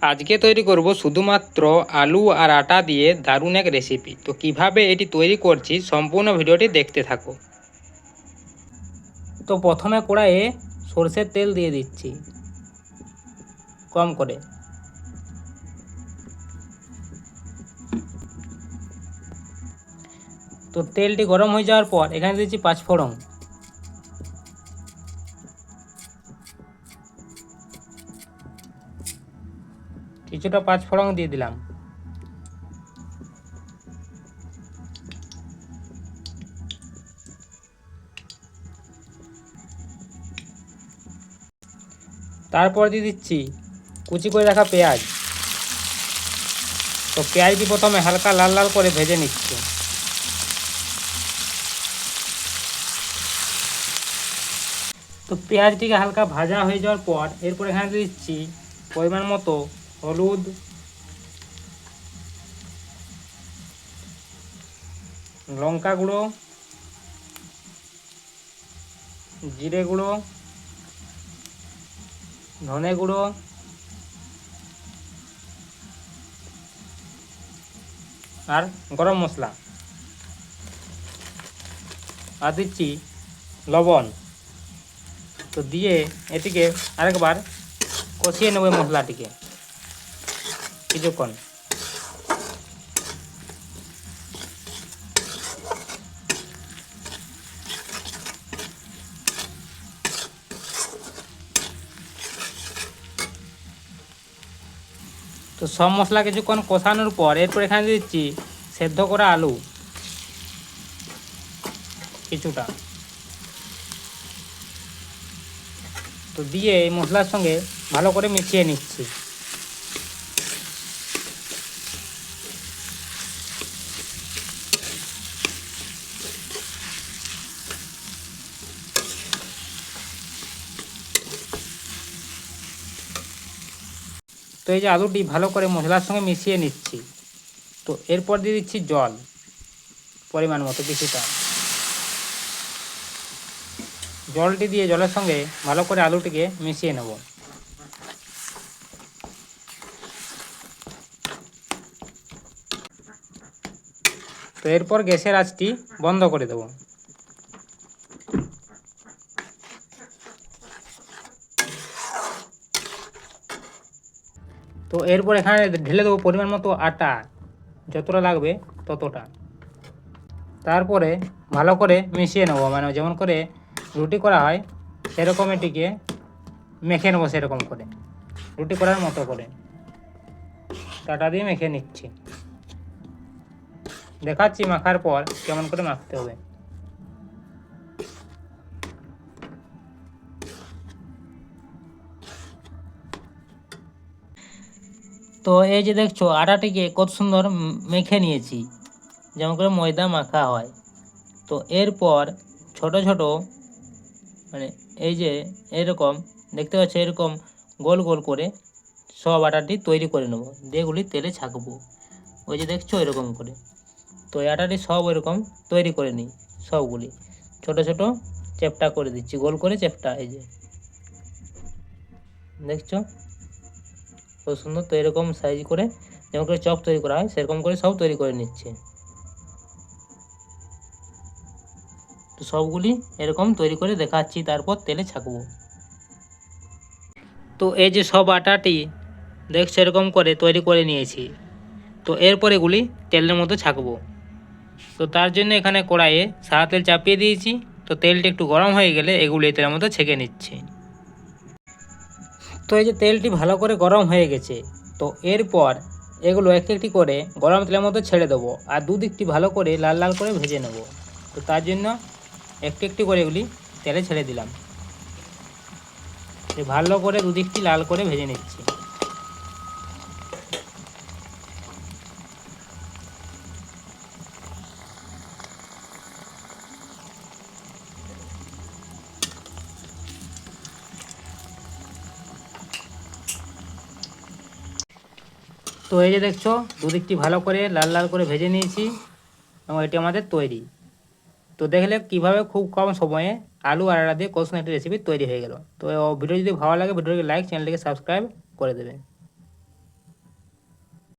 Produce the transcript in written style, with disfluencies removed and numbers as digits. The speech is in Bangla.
আজকে তৈরি করব শুধুমাত্র আলু আর আটা দিয়ে দারুণ এক রেসিপি। তো কিভাবে এটি তৈরি করছি সম্পূর্ণ ভিডিওটি দেখতে থাকো। তো প্রথমে কড়াইয়ে সরষের তেল দিয়ে দিচ্ছি কম করে। তো তেলটি গরম হয়ে যাওয়ার পর এখানে দিচ্ছি পাঁচফোড়ন, কিছুটা পাঁচফোড়ন দিয়ে দিলাম। তারপর দিয়ে দিচ্ছি কুচি করে রাখা পেঁয়াজ। তো পেঁয়াজটি প্রথমে হালকা লাল লাল করে ভেজে নিচ্ছি। তো পেঁয়াজটিকে হালকা ভাজা হয়ে যাওয়ার পর এরপর এখানে দিচ্ছি পরিমাণ মতো হলুদ, লঙ্কা গুঁড়ো, জিরে গুঁড়ো, ধনে গুঁড়ো আর গরম মশলা, আর দিচ্ছি লবণ। তো দিয়ে এটিকে আরেকবার কষিয়ে নেব মশলাটিকে কিছুক্ষণ। তো সব মশলা কিছুক্ষণ কষানোর পর এরপর এখানে দিচ্ছি সেদ্ধ করা আলু কিছুটা। তো দিয়ে এই মশলার সঙ্গে ভালো করে মিশিয়ে নিচ্ছি। তো এই যে আলুটি ভালো করে মশলার সঙ্গে মিশিয়ে নিচ্ছি। তো এরপর দিয়ে দিচ্ছি জল পরিমাণ মতো কিছুটা। জলটি দিয়ে জলের সঙ্গে ভালো করে আলুটিকে মিশিয়ে নেব। তো এরপর গ্যাসের আঁচটি বন্ধ করে দেব। তো এরপর এখানে ঢেলে দেবো পরিমাণ মতো আটা, যতটা লাগবে ততটা। তারপরে ভালো করে মিশিয়ে নেব, মানে যেমন করে রুটি করা হয় সেরকম এটিকে মেখে নেবো, সেরকম করে রুটি করার মতো করে আটা দিয়ে মেখে নিচ্ছি। দেখাচ্ছি মাখার পর কেমন করে মাখতে হবে। তো এই যে দেখছো আটাটিকে কত সুন্দর মেখে নিয়েছি, যেমন করে ময়দা মাখা হয়। তো এরপর ছোট ছোট মানে এই যে এরকম দেখতে পাচ্ছ, এরকম গোল গোল করে সব আটাটি তৈরি করে নেব, যেগুলি তেলে ছাঁকবো। ওই যে দেখছো এরকম করে। তো এই আটাটি সব এরকম তৈরি করে নিই, সবগুলি ছোট ছোট চ্যাপ্টা করে দিচ্ছি, গোল করে চ্যাপ্টা। এই যে দেখছো খুব সুন্দর। তো এরকম সাইজ করে যেমন করে চপ তৈরি করা হয় সেরকম করে সব তৈরি করে নিচ্ছে। তো সবগুলি এরকম তৈরি করে দেখাচ্ছি, তারপর তেলে ছাঁকবো। তো এই যে সব আটাটি দেখছো এরকম করে তৈরি করে নিয়েছি। তো এরপর এগুলি তেলের মধ্যে ছাঁকবো। তো তার জন্য এখানে কড়াইয়ে সাদা তেল চাপিয়ে দিয়েছি। তো তেলটি একটু গরম হয়ে গেলে এগুলি তেলের মধ্যে ছেঁকে নিচ্ছি। তো এই যে তেলটি ভালো করে গরম হয়ে গেছে। তো এরপর এগুলো একটি একটি করে গরম তেলের মধ্যে ছেড়ে দেবো, আর দুদিকটি ভালো করে লাল লাল করে ভেজে নেব। তো তার জন্য একটি একটি করে এগুলি তেলে ছেড়ে দিলাম। ভালো করে দুদিকটি লাল করে ভেজে নিচ্ছি। তো এই যে দেখছো দুদিকটি ভালো করে লাল লাল করে ভেজে নিয়েছি এবং এটি আমাদের তৈরি। তো দেখলে কিভাবে খুব কম সময়ে আলু আর আটা দিয়ে কষুন একটি রেসিপি তৈরি হয়ে গেল। তো ভিডিও যদি ভালো লাগে ভিডিওটিকে লাইক, চ্যানেলটিকে সাবস্ক্রাইব করে দেবে।